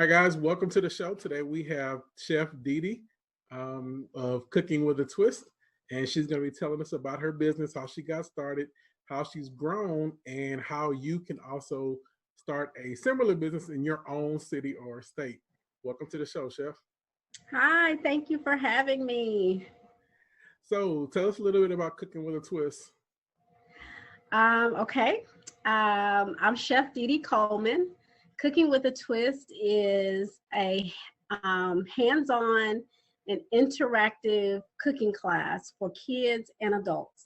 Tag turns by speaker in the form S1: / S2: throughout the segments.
S1: right, guys, welcome to the show. Today we have Chef Didi of Cooking with a Twist, and she's going to be telling us about her business, how she got started, how she's grown, and how you can also start a similar business in your own city or state. Welcome to the show, Chef.
S2: Hi, thank you for having me.
S1: So tell us a little bit about Cooking with a Twist.
S2: Okay. I'm Chef Didi Coleman. Cooking with a Twist is a hands-on and interactive cooking class for kids and adults.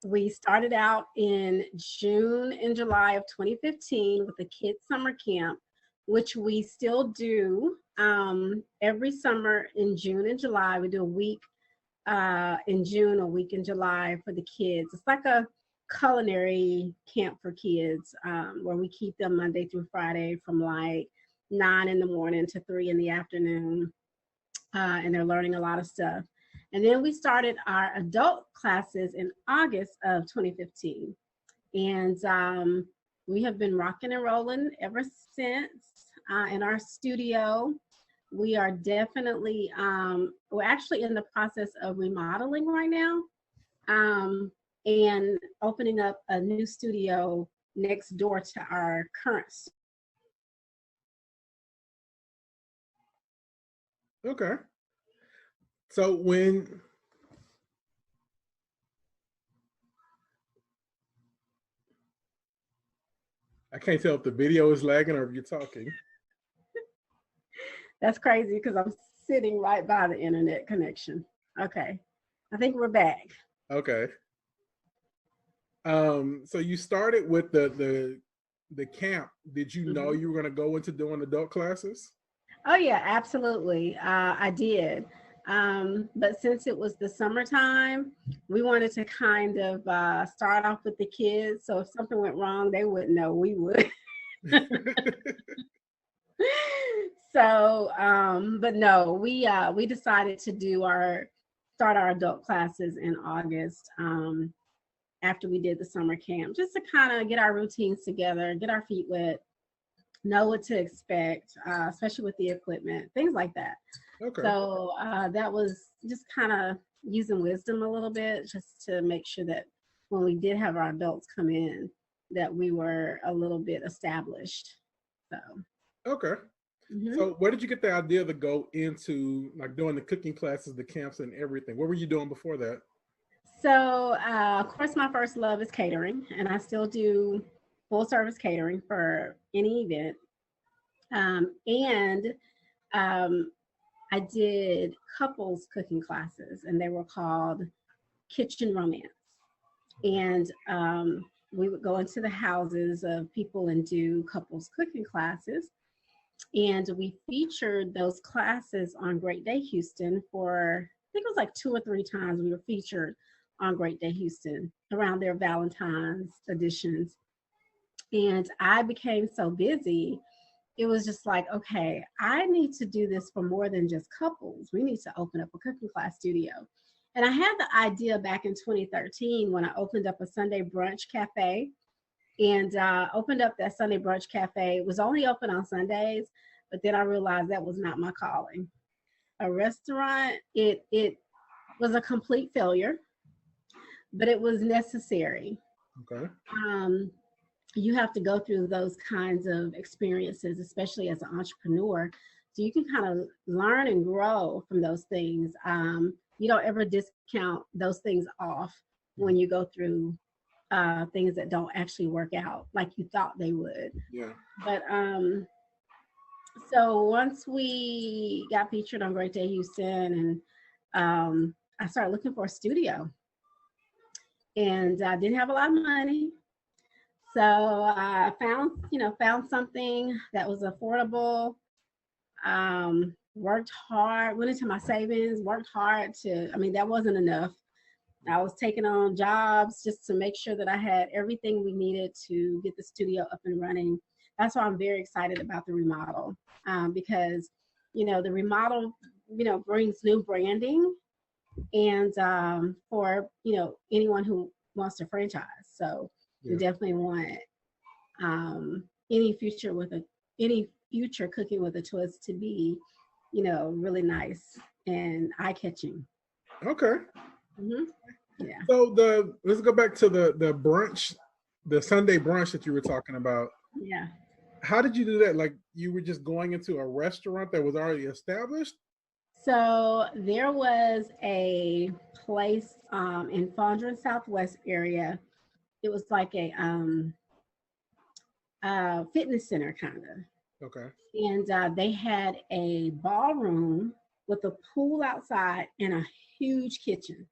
S2: We started out in June and July of 2015 with the Kids Summer Camp, which we still do every summer in June and July. We do a week in June, a week in July for the kids. It's like a culinary camp for kids where we keep them Monday through Friday from like 9 in the morning to 3 in the afternoon. And they're learning a lot of stuff. And then we started our adult classes in August of 2015. And we have been rocking and rolling ever since in our studio. We are definitely, we're actually in the process of remodeling right now and opening up a new studio next door to our current.
S1: Okay. So when I can't tell if the video is lagging or if you're talking.
S2: That's crazy because I'm sitting right by the internet connection. Okay. I think we're back.
S1: Okay. So you started with the camp. Did you know you were going to go into doing adult classes?
S2: Oh yeah, absolutely. I did. But since it was the summertime, we wanted to kind of start off with the kids. So if something went wrong, they wouldn't know, we would. So, but no, we decided to start our adult classes in August after we did the summer camp, just to kind of get our routines together, get our feet wet, know what to expect, especially with the equipment, things like that.
S1: Okay.
S2: So that was just kind of using wisdom a little bit, just to make sure that when we did have our adults come in, that we were a little bit established. So.
S1: Okay. So where did you get the idea to go into like doing the cooking classes, the camps and everything? What were you doing before that?
S2: So of course my first love is catering, and I still do full service catering for any event. And I did couples cooking classes, and they were called Kitchen Romance. And we would go into the houses of people and do couples cooking classes. And we featured those classes on Great Day Houston for, I think it was like 2 or 3 times we were featured on Great Day Houston around their Valentine's editions. And I became so busy, it was just like, okay, I need to do this for more than just couples. We need to open up a cooking class studio. And I had the idea back in 2013 when I opened up a Sunday brunch cafe and opened up that Sunday brunch cafe. It was only open on Sundays, but then I realized that was not my calling. A restaurant, it was a complete failure, but it was necessary.
S1: Okay.
S2: You have to go through those kinds of experiences, especially as an entrepreneur, so you can kind of learn and grow from those things. You don't ever discount those things off when you go through things that don't actually work out like you thought they would.
S1: Yeah.
S2: But so once we got featured on Great Day Houston, and I started looking for a studio, and I didn't have a lot of money. So I found something that was affordable. Worked hard, went into my savings, worked hard to. I mean, that wasn't enough. I was taking on jobs just to make sure that I had everything we needed to get the studio up and running. That's why I'm very excited about the remodel because, the remodel, brings new branding and for, anyone who wants to franchise. So we definitely want any future Cooking with a Twist to be, really nice and eye-catching.
S1: Okay.
S2: Hmm. Yeah.
S1: So let's go back to the brunch, the Sunday brunch that you were talking about.
S2: Yeah.
S1: How did you do that? Like you were just going into a restaurant that was already established?
S2: So there was a place in Fondren Southwest area. It was like a fitness center kind of,
S1: Okay.
S2: and they had a ballroom with a pool outside and a huge kitchen.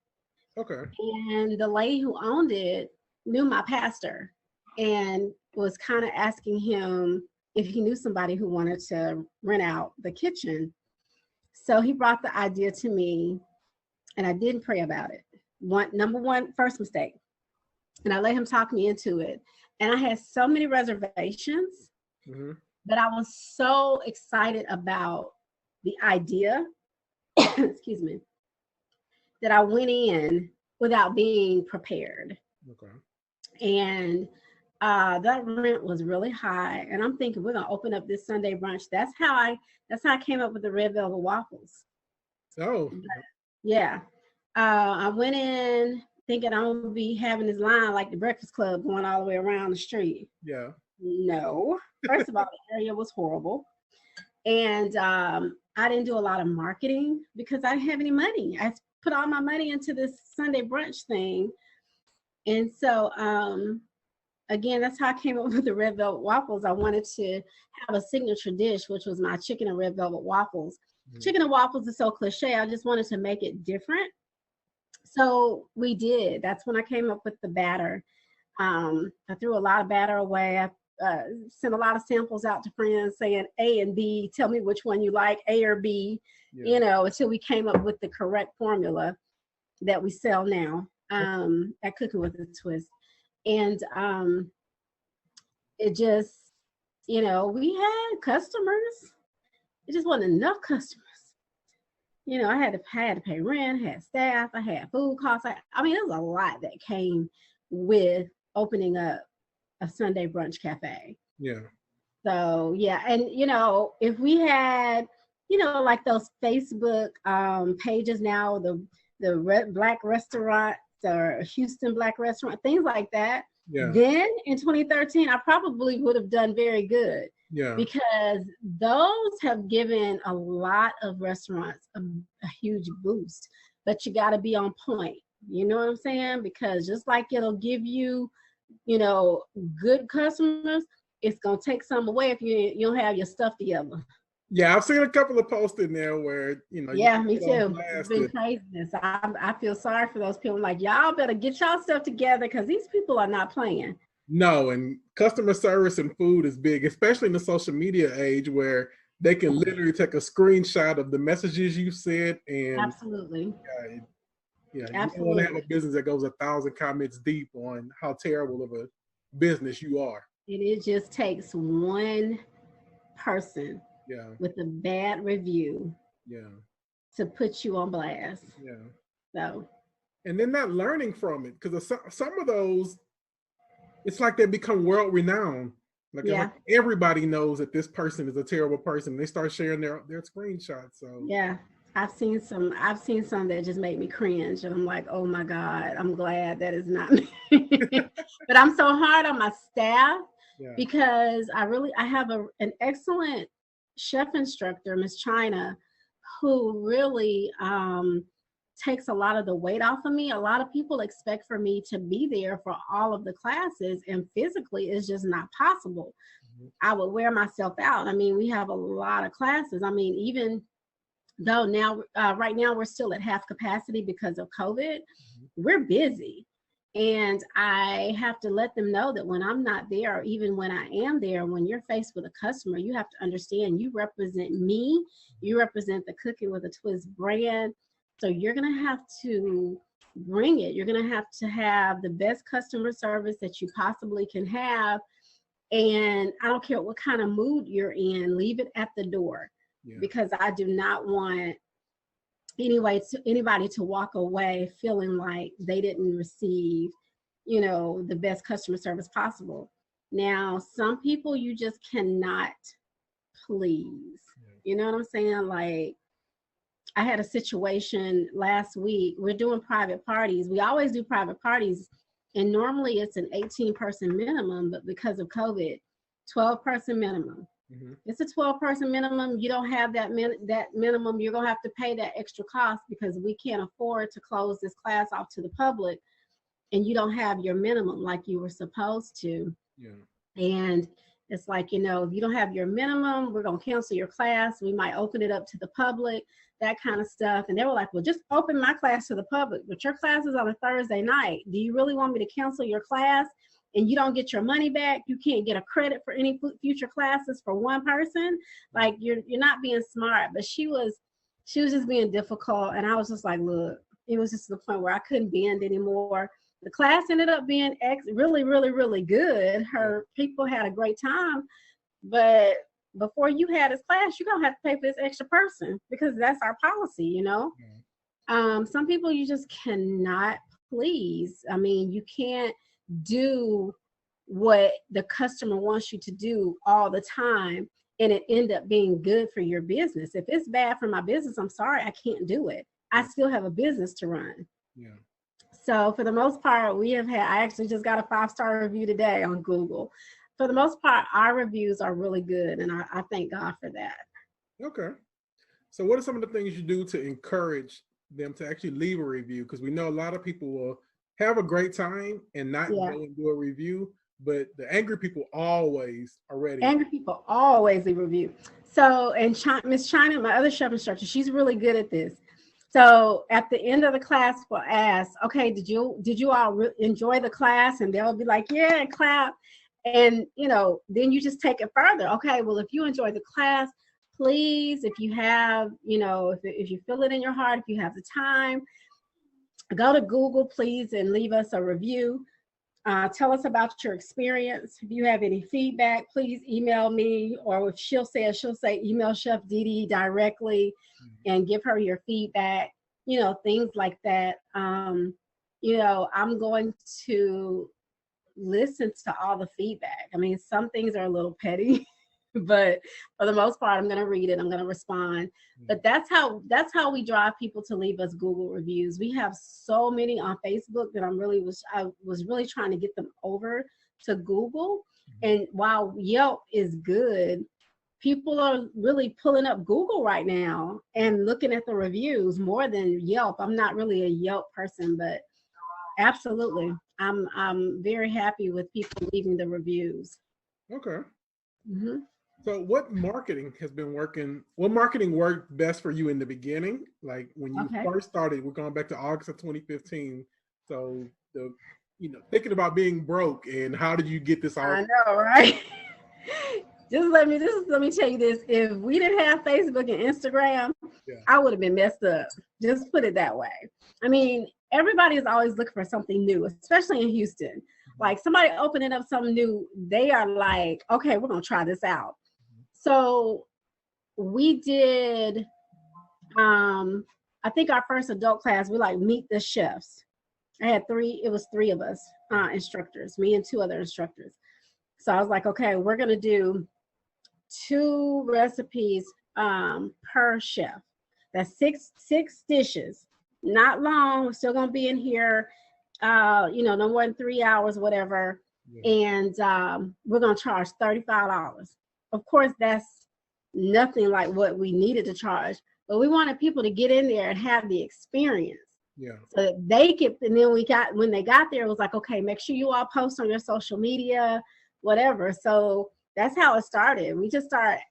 S1: Okay.
S2: And the lady who owned it knew my pastor and was kind of asking him if he knew somebody who wanted to rent out the kitchen. So he brought the idea to me, and I didn't pray about it. Number one, first mistake. And I let him talk me into it. And I had so many reservations,
S1: Mm-hmm.
S2: but I was so excited about the idea, excuse me, that I went in without being prepared.
S1: Okay.
S2: And that rent was really high. And I'm thinking we're gonna open up this Sunday brunch. That's how I came up with the red velvet waffles.
S1: Oh.
S2: But, yeah. I went in thinking I'm gonna be having this line like the Breakfast Club going all the way around the street.
S1: Yeah.
S2: No. First of all, the area was horrible. And I didn't do a lot of marketing because I didn't have any money. I put all my money into this Sunday brunch thing. And so, again, that's how I came up with the red velvet waffles. I wanted to have a signature dish, which was my chicken and red velvet waffles. Mm-hmm. Chicken and waffles is so cliche. I just wanted to make it different. So we did. That's when I came up with the batter. I threw a lot of batter away. I sent a lot of samples out to friends saying A and B, tell me which one you like, A or B, until we came up with the correct formula that we sell now at Cooking with a Twist. And it just, we had customers. It just wasn't enough customers. I had to pay rent, had staff, I had food costs. I mean, there was a lot that came with opening up a Sunday brunch cafe.
S1: Yeah.
S2: So yeah, and if we had, like those Facebook pages now, the Black restaurants or Houston Black restaurant, things like that.
S1: Yeah.
S2: Then in 2013, I probably would have done very good.
S1: Yeah.
S2: Because those have given a lot of restaurants a huge boost, but you got to be on point. You know what I'm saying? Because just like it'll give you, good customers, it's going to take some away if you don't have your stuff together.
S1: Yeah, I've seen a couple of posts in there where,
S2: Yeah, me too. It's been craziness. I feel sorry for those people. Like, y'all better get y'all stuff together because these people are not playing.
S1: No, and customer service and food is big, especially in the social media age where they can literally take a screenshot of the messages you sent and
S2: absolutely.
S1: Yeah, absolutely. You don't want to have a business that goes 1,000 comments deep on how terrible of a business you are.
S2: And it just takes one person with a bad review to put you on blast.
S1: Yeah.
S2: So.
S1: And then not learning from it, because some of those, it's like they become world renowned. Like everybody knows that this person is a terrible person. They start sharing their screenshots. So
S2: yeah, I've seen some that just make me cringe, and I'm like, oh my God, I'm glad that is not me. But I'm so hard on my staff because I have an excellent chef instructor, Miss China, who really takes a lot of the weight off of me. A lot of people expect for me to be there for all of the classes, and physically it's just not possible. Mm-hmm. I would wear myself out. I mean, we have a lot of classes. I mean, even though now, right now we're still at half capacity because of COVID, we're busy. And I have to let them know that when I'm not there, or even when I am there, when you're faced with a customer, you have to understand you represent me, you represent the Cooking with a Twist brand. So you're going to have to bring it. You're going to have the best customer service that you possibly can have. And I don't care what kind of mood you're in, leave it at the door. Because I do not want anybody to walk away feeling like they didn't receive, the best customer service possible. Now, some people you just cannot please. You know what I'm saying? Like, I had a situation last week. We're doing private parties. We always do private parties, and normally it's an 18-person minimum, but because of COVID, 12-person minimum. It's a 12-person minimum. You don't have that minimum. You're gonna have to pay that extra cost because we can't afford to close this class off to the public, and you don't have your minimum like you were supposed to. And it's like, you know, if you don't have your minimum, we're gonna cancel your class. We might open it up to the public, that kind of stuff. And they were like, well, just open my class to the public, but your class is on a Thursday night. Do you really want me to cancel your class and you don't get your money back? You can't get a credit for any future classes for one person. Like, you're not being smart. But she was just being difficult, and I was just like, look, it was just to the point where I couldn't bend anymore. The class ended up being really, really, really good. Her people had a great time, but before you had this class, you're gonna have to pay for this extra person because that's our policy, you know. Some people you just cannot please. I mean, you can't do what the customer wants you to do all the time and it end up being good for your business. If it's bad for my business, I'm sorry, I can't do it. I still have a business to run. So for the most part, I actually just got a 5-star review today on Google. For the most part, our reviews are really good, and I thank God for that.
S1: Okay. So what are some of the things you do to encourage them to actually leave a review? Because we know a lot of people will have a great time and not go and do a review, but the angry people always are ready.
S2: Angry people always leave a review. So, and Miss China, my other chef instructor, she's really good at this. So at the end of the class, we'll ask, okay, did you all enjoy the class? And they'll be like, yeah, and clap. And, you know, then you just take it further. Okay, well, if you enjoy the class, please, if you have, you know, if you feel it in your heart, if you have the time, go to Google, please, and leave us a review. Tell us about your experience. If you have any feedback, please email me, or if she'll say email Chef Dee directly and give her your feedback, you know, things like that. You know, I'm going to listen to all the feedback. I mean, some things are a little petty, but for the most part, I'm going to read it. I'm going to respond. But that's how we drive people to leave us Google reviews. We have so many on Facebook that I was really trying to get them over to Google. And while Yelp is good, people are really pulling up Google right now and looking at the reviews more than Yelp. I'm not really a Yelp person, but absolutely, I'm very happy with people leaving the reviews.
S1: Okay. So what marketing has been working? What marketing worked best for you in the beginning? Like when you first started, we're going back to August of 2015. So thinking about being broke, and how did you get this all?
S2: I know, right? Just let me tell you this. If we didn't have Facebook and Instagram, I would have been messed up. Just put it that way. I mean, everybody is always looking for something new, especially in Houston. Like somebody opening up something new, they are like, okay, we're going to try this out. So we did, I think our first adult class, we like meet the chefs. It was 3 of us, instructors, me and 2 other instructors. So I was like, okay, we're going to do 2 recipes per chef. That's six dishes, not long. We're still going to be in here, no more than 3 hours, whatever. And we're going to charge $35. Of course, that's nothing like what we needed to charge, but we wanted people to get in there and have the experience. So that they could, and then when they got there, it was like, okay, make sure you all post on your social media, whatever. So that's how it started. We just started,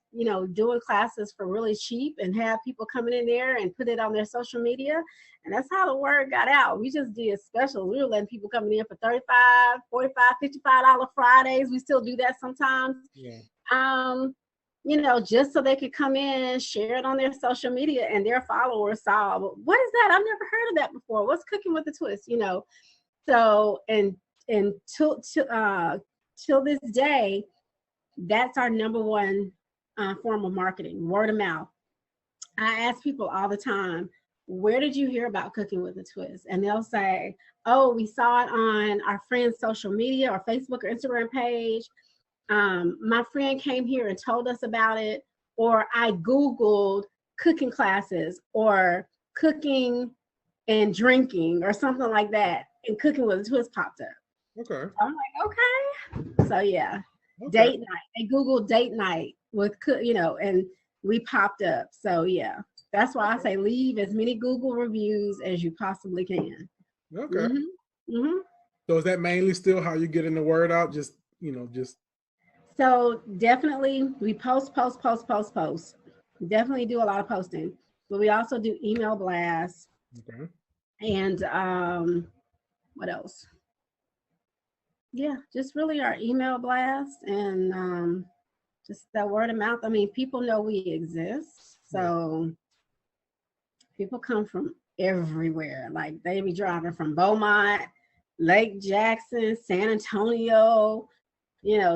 S2: doing classes for really cheap and have people coming in there and put it on their social media. And that's how the word got out. We just did specials. We were letting people come in for $35, $45, $55 Fridays. We still do that sometimes. Just so they could come in, share it on their social media, and their followers saw, what is that? I've never heard of that before. What's Cooking with a Twist? So, and till this day, that's our number one form of marketing, word of mouth. I ask people all the time, where did you hear about Cooking with a Twist? And they'll say, oh, we saw it on our friend's social media or Facebook or Instagram page. My friend came here and told us about it, or I Googled cooking classes or cooking and drinking or something like that, and Cooking with a Twist popped up.
S1: Okay.
S2: I'm like, okay. So yeah,
S1: Okay.
S2: date night. They Googled date night with, and we popped up. So yeah, that's why I say leave as many Google reviews as you possibly can.
S1: Okay.
S2: Mm-hmm.
S1: So is that mainly still how you getting the word out? Just.
S2: So definitely we post. Definitely do a lot of posting, but we also do email blasts.
S1: Okay.
S2: And what else? Yeah, just really our email blast and just that word of mouth. I mean, people know we exist, so people come from everywhere. Like they be driving from Beaumont, Lake Jackson, San Antonio.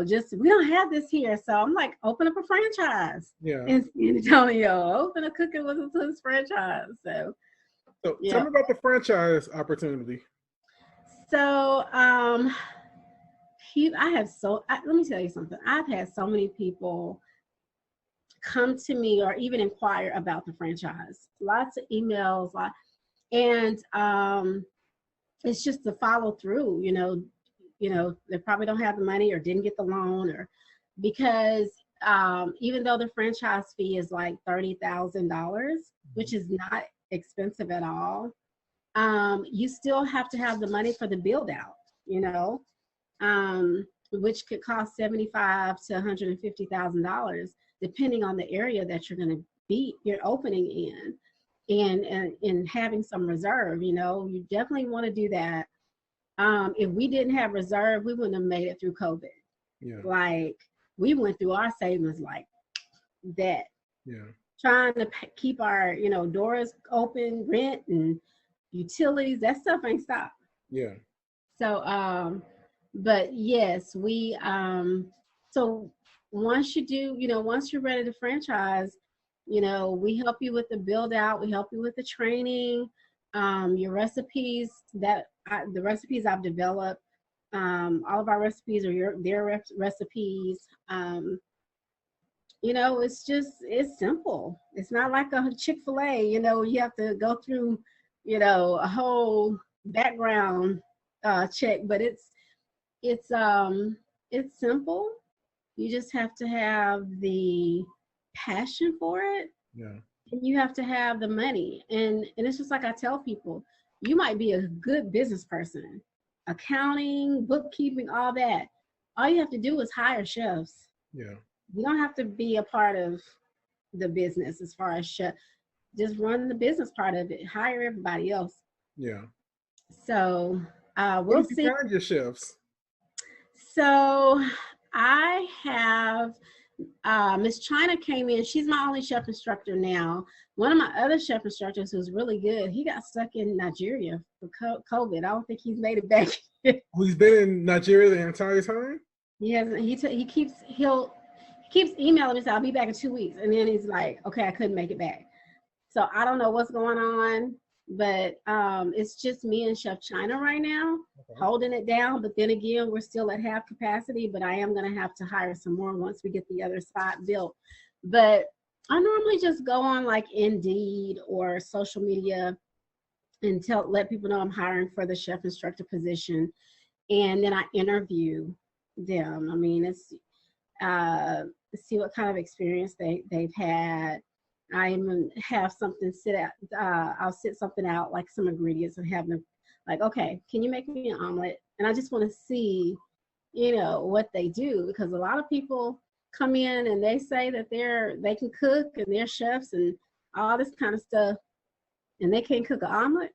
S2: Just we don't have this here, so I'm like, open up a franchise.
S1: Yeah.
S2: In San Antonio, open a Cooking with a Twist franchise. So
S1: tell me about the franchise opportunity.
S2: So let me tell you something. I've had so many people come to me or even inquire about the franchise. Lots of emails, and it's just the follow through. They probably don't have the money or didn't get the loan, or because even though the franchise fee is like $30,000, which is not expensive at all, you still have to have the money for the build out, which could cost $75,000 to $150,000, depending on the area that you're opening in, and having some reserve. You definitely want to do that. If we didn't have reserve, we wouldn't have made it through COVID.
S1: Yeah.
S2: Like we went through our savings like that.
S1: Yeah.
S2: Trying to keep our, doors open, rent and utilities, that stuff ain't stopped.
S1: Yeah.
S2: So, but yes, so once you're ready to franchise, we help you with the build out, we help you with the training, your recipes the recipes I've developed, all of our recipes are their recipes. It's simple. It's not like a Chick-fil-A, you have to go through, a whole background check, but it's simple. You just have to have the passion for it.
S1: Yeah.
S2: And you have to have the money. And it's just like I tell people, you might be a good business person, accounting, bookkeeping, all that. All you have to do is hire chefs.
S1: Yeah.
S2: You don't have to be a part of the business as far as chef. Just run the business part of it. Hire everybody else.
S1: Yeah.
S2: So
S1: we'll see. Where did you find your chefs?
S2: So I have Miss China came in. She's my only chef instructor now. One of my other chef instructors who's really good, he got stuck in Nigeria for COVID. I don't think he's made it back.
S1: He's been in Nigeria the entire time?
S2: He hasn't. He keeps emailing me, saying, I'll be back in 2 weeks. And then he's like, okay, I couldn't make it back. So I don't know what's going on, but it's just me and Chef China right now, holding it down. But then again, we're still at half capacity, but I am going to have to hire some more once we get the other spot built. But I normally just go on like Indeed or social media and let people know I'm hiring for the chef instructor position. And then I interview them. I mean, it's see what kind of experience they've had. I even have something I'll sit something out, like some ingredients, and have them like, okay, can you make me an omelet? And I just want to see, what they do, because a lot of people come in and they say that they can cook and they're chefs and all this kind of stuff, and they can't cook an omelet.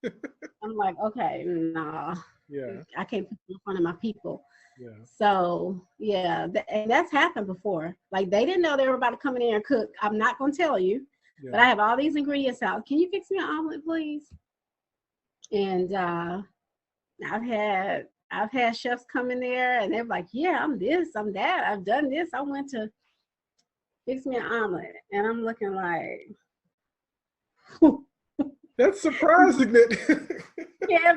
S2: I'm like, okay, nah.
S1: Yeah.
S2: I can't put it in front of my people.
S1: Yeah.
S2: So yeah, and that's happened before. Like they didn't know they were about to come in there and cook. I'm not gonna tell you, but I have all these ingredients out. Can you fix me an omelet, please? And I've had chefs come in there and they're like, yeah, I'm this, I'm that, I've done this. I went to fix me an omelet, and I'm looking like.
S1: That's surprising.
S2: Yeah,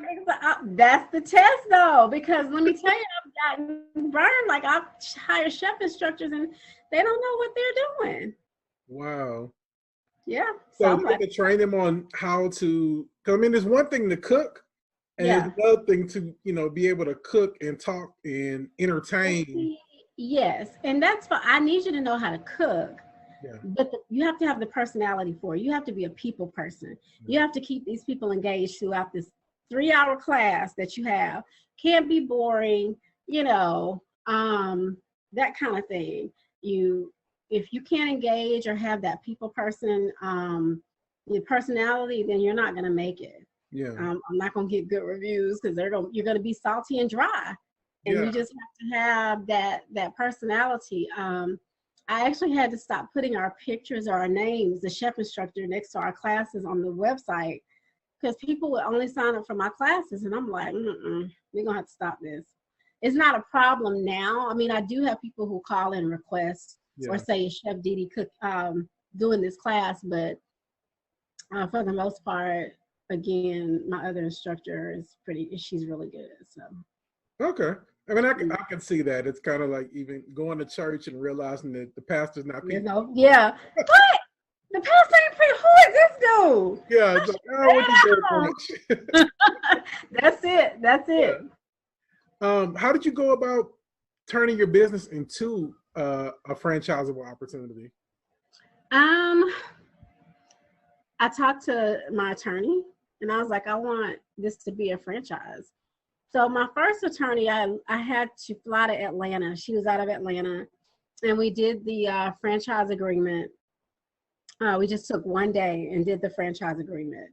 S2: that's the test though, because let me tell you, I've gotten burned. Like I've hired chef instructors and They don't know what they're doing.
S1: Wow.
S2: Yeah. So
S1: So
S2: I'm
S1: you have
S2: like,
S1: to train them on how to, cause I mean, there's one thing to cook and
S2: yeah.
S1: there's another thing to, be able to cook and talk and entertain.
S2: Yes. And that's fine. I need you to know how to cook.
S1: Yeah.
S2: But you have to have the personality for it. You have to be a people person. You have to keep these people engaged throughout this 3-hour class that you have. Can't be boring, you know, that kind of thing. If you can't engage or have that people person, your personality, then you're not going to make it.
S1: Yeah.
S2: I'm not going to get good reviews because you're going to be salty and dry, and
S1: Yeah.
S2: you just have to have that personality. I actually had to stop putting our pictures or our names, the chef instructor, next to our classes on the website because people would only sign up for my classes. And I'm like, we're going to have to stop this. It's not a problem now. I mean, I do have people who call in requests or say, is Chef Didi Cook doing this class? But for the most part, again, my other instructor is she's really good. So.
S1: Okay. I mean, I can see that. It's kind of like even going to church and realizing that the pastor's not people.
S2: Yeah. What? The pastor ain't preaching. Who is this dude?
S1: Yeah. It's like, oh, what you doing?
S2: That's it. That's it.
S1: How did you go about turning your business into a franchisable opportunity?
S2: I talked to my attorney and I was like, I want this to be a franchise. So my first attorney, I had to fly to Atlanta. She was out of Atlanta, and we did the franchise agreement. We just took one day and did the franchise agreement.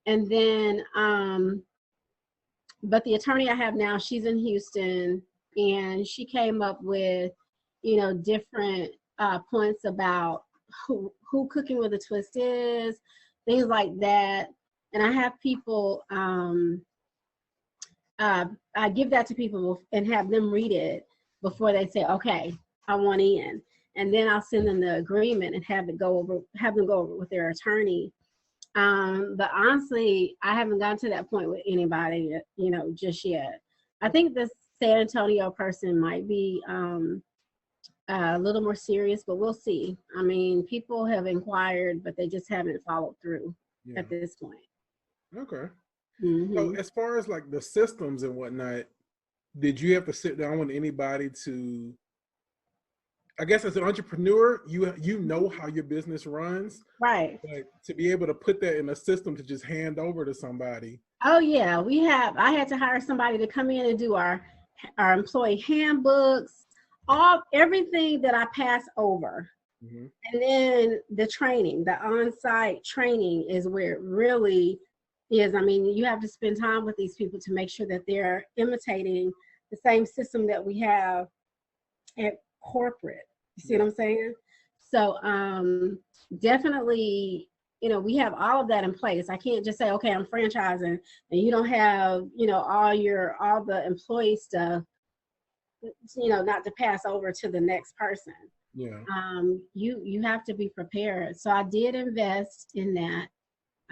S2: And then, but the attorney I have now, she's in Houston, and she came up with, different points about who Cooking with a Twist is, things like that. And I have people, I give that to people and have them read it before they say, okay, I want in. And then I'll send them the agreement and have them go over with their attorney. But honestly, I haven't gotten to that point with anybody, just yet. I think the San Antonio person might be a little more serious, but we'll see. I mean, people have inquired, but they just haven't followed through at this point.
S1: Okay.
S2: Mm-hmm.
S1: So as far as like the systems and whatnot, did you have to sit down with anybody to, I guess as an entrepreneur, you know how your business runs.
S2: Right.
S1: But to be able to put that in a system to just hand over to somebody.
S2: Oh yeah, I had to hire somebody to come in and do our employee handbooks, everything that I pass over. Mm-hmm. And then the training, the on-site training is where it really is. I mean, you have to spend time with these people to make sure that they're imitating the same system that we have at corporate. You see what I'm saying? So definitely, we have all of that in place. I can't just say, okay, I'm franchising and you don't have, all the employee stuff, not to pass over to the next person.
S1: Yeah.
S2: You have to be prepared. So I did invest in that.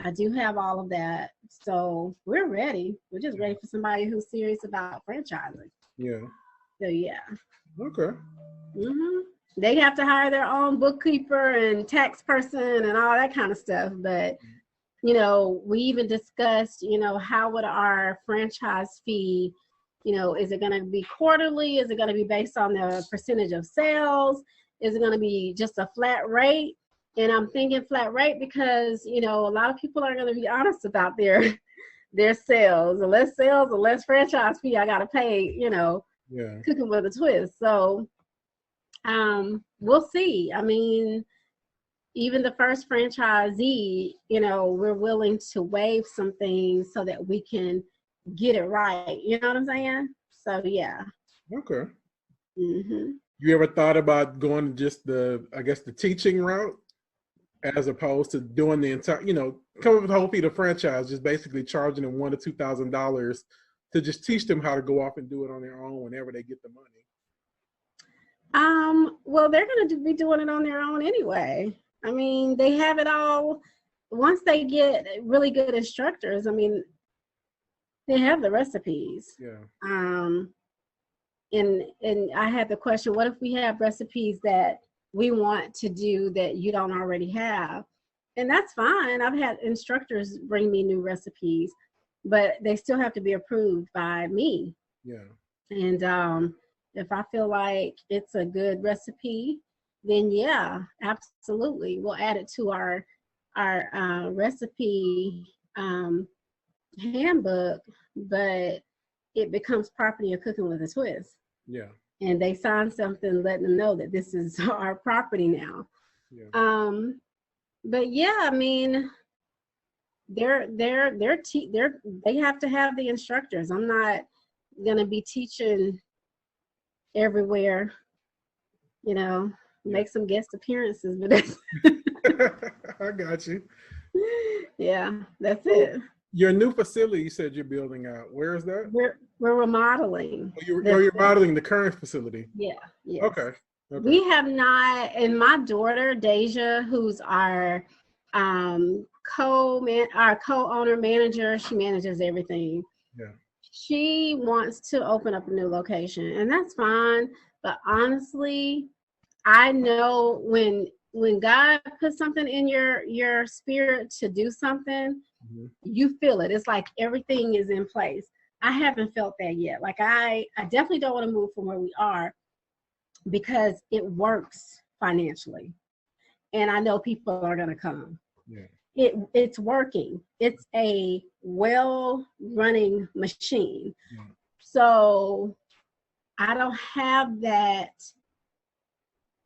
S2: I do have all of that. So we're ready. We're just ready for somebody who's serious about franchising.
S1: Yeah.
S2: So yeah.
S1: Okay.
S2: Mm-hmm. They have to hire their own bookkeeper and tax person and all that kind of stuff. But, we even discussed, how would our franchise fee, is it going to be quarterly? Is it going to be based on the percentage of sales? Is it going to be just a flat rate? And I'm thinking flat rate because, a lot of people are going to be honest about their sales. The less sales, the less franchise fee I got to pay, Cooking with a Twist. So we'll see. I mean, even the first franchisee, we're willing to waive some things so that we can get it right. You know what I'm saying? So yeah.
S1: Okay.
S2: Mm-hmm.
S1: You ever thought about going just the teaching route as opposed to doing the entire, come up with the whole fee of franchise, just basically charging them $1,000 to $2,000 to just teach them how to go off and do it on their own whenever they get the money?
S2: Well, they're going to be doing it on their own anyway. I mean, they have it all. Once they get really good instructors, I mean, they have the recipes.
S1: Yeah.
S2: And I had the question, what if we have recipes that we want to do that you don't already have. And that's fine. I've had instructors bring me new recipes, but they still have to be approved by me.
S1: Yeah.
S2: And if I feel like it's a good recipe, then yeah, absolutely, we'll add it to our recipe handbook. But it becomes property of Cooking with a Twist,
S1: Yeah.
S2: and they sign something letting them know that this is our property now.
S1: Yeah.
S2: But yeah, I mean, they have to have the instructors. I'm not gonna be teaching everywhere, you know,
S1: Yeah.
S2: make some guest appearances, but that's
S1: I got you.
S2: yeah, that's
S1: So,
S2: it.
S1: your new facility you said you're building out. Where is that?
S2: We're remodeling.
S1: Oh, you're modeling the current facility.
S2: Yeah, yes.
S1: Okay. Okay.
S2: We have not, and my daughter Deja, who's our co-owner manager, she manages everything.
S1: Yeah.
S2: She wants to open up a new location, and that's fine. But honestly, I know when God puts something in your spirit to do something,
S1: Mhm.
S2: you feel it. It's like everything is in place. I haven't felt that yet. Like I definitely don't want to move from where we are because it works financially, and I know people are going to come.
S1: Yeah.
S2: It's working. It's a well running machine.
S1: Yeah.
S2: So I don't have that.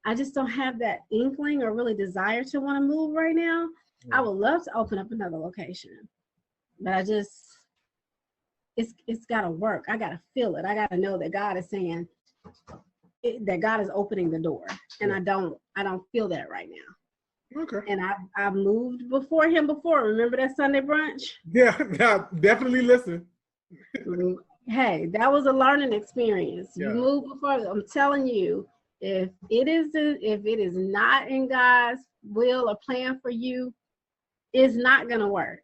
S2: I just don't have that inkling or really desire to want to move right now.
S1: Yeah.
S2: I would love to open up another location, but it's got to work. I got to feel it. I got to know that God is saying that God is opening the door, and
S1: Yeah.
S2: I don't feel that right now.
S1: Okay.
S2: And I've moved before him before. Remember that Sunday brunch?
S1: Yeah. Yeah. Definitely listen.
S2: Hey, that was a learning experience.
S1: Yeah.
S2: You moved before. I'm telling you, if it is not in God's will or plan for you, it's not gonna work.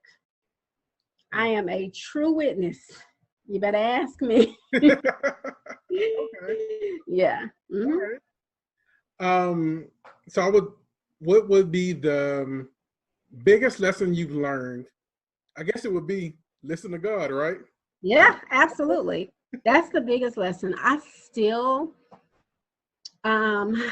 S2: I am a true witness. You better ask me.
S1: Okay.
S2: Yeah.
S1: All
S2: Mhm.
S1: right. So what would be the biggest lesson you've learned? I guess it would be listen to God, right?
S2: Yeah, absolutely. That's the biggest lesson. I still I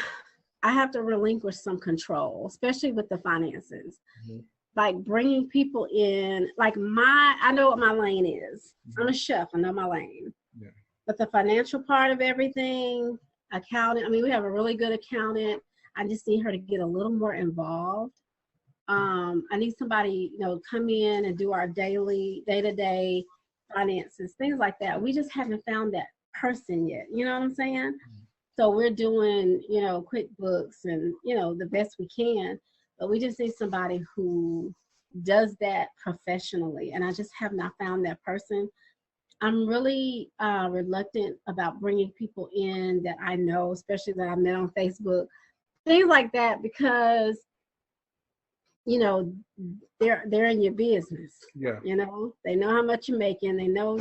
S2: have to relinquish some control, especially with the finances.
S1: Mhm.
S2: Like bringing people in, like I know what my lane is. I'm
S1: Mhm.
S2: a chef, I know my lane.
S1: Yeah.
S2: But the financial part of everything, accountant, I mean, we have a really good accountant. I just need her to get a little more involved. I need somebody, come in and do our daily, day-to-day finances, things like that. We just haven't found that person yet. You know what I'm saying? So we're doing, QuickBooks and, the best we can, but we just need somebody who does that professionally. And I just have not found that person. I'm really reluctant about bringing people in that I know, especially that I met on Facebook, things like that, because they're in your business.
S1: Yeah.
S2: They know how much you're making. They know.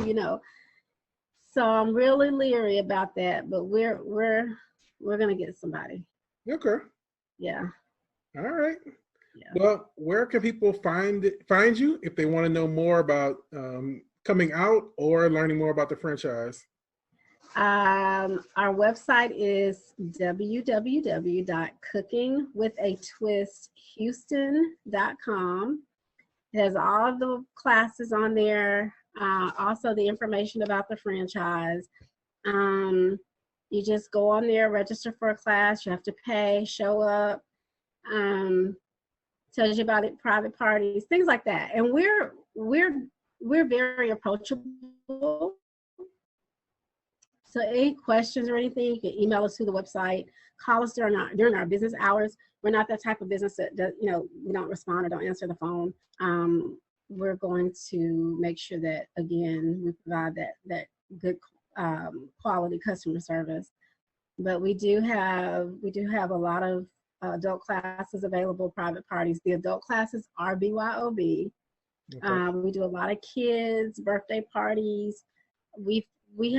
S2: So I'm really leery about that, but we're gonna get somebody.
S1: Okay.
S2: Yeah.
S1: All right.
S2: Yeah.
S1: Well, where can people find you if they want to know more about coming out or learning more about the franchise?
S2: Our website is www.cookingwithatwisthouston.com. It has all the classes on there, also the information about the franchise. You just go on there, register for a class. You have to pay, show up. Tells you about it, private parties, things like that. And we're very approachable. So any questions or anything, you can email us through the website, call us during our business hours. We're not that type of business that we don't respond or don't answer the phone. We're going to make sure that, again, we provide that good quality customer service. But we do have a lot of adult classes available, private parties. The adult classes are BYOB.
S1: Okay.
S2: We do a lot of kids, birthday parties. We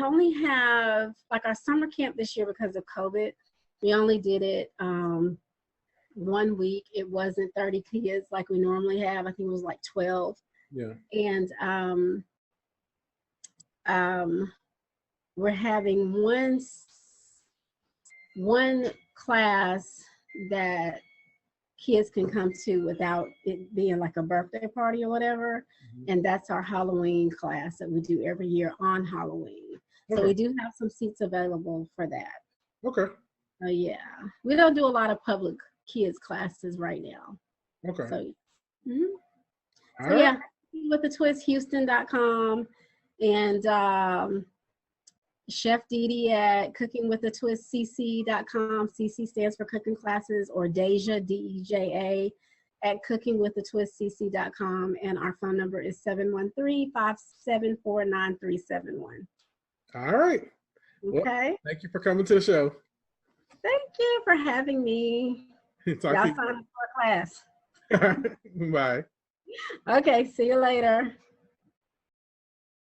S2: only have, like, our summer camp this year, because of COVID, We only did it 1 week. It wasn't 30 kids like we normally have. I think it was like 12.
S1: Yeah.
S2: And we're having one class that kids can come to without it being like a birthday party or whatever. And that's our Halloween class that we do every year on Halloween. So we do have some seats available for that.
S1: Okay.
S2: Yeah, we don't do a lot of public kids classes right now.
S1: Okay.
S2: So,
S1: All
S2: yeah,
S1: right.
S2: with the twist Houston.com and Chef Didi at cookingwithatwistcc.com. CC stands for cooking classes, or Deja, DEJA, at cookingwithatwistcc.com. And our phone number is 713-574-9371.
S1: All right.
S2: Okay.
S1: Well, thank you for coming to the show.
S2: Thank you for having me.
S1: Talk
S2: Y'all
S1: to
S2: sign up for a class.
S1: you. Bye.
S2: Okay, see you later.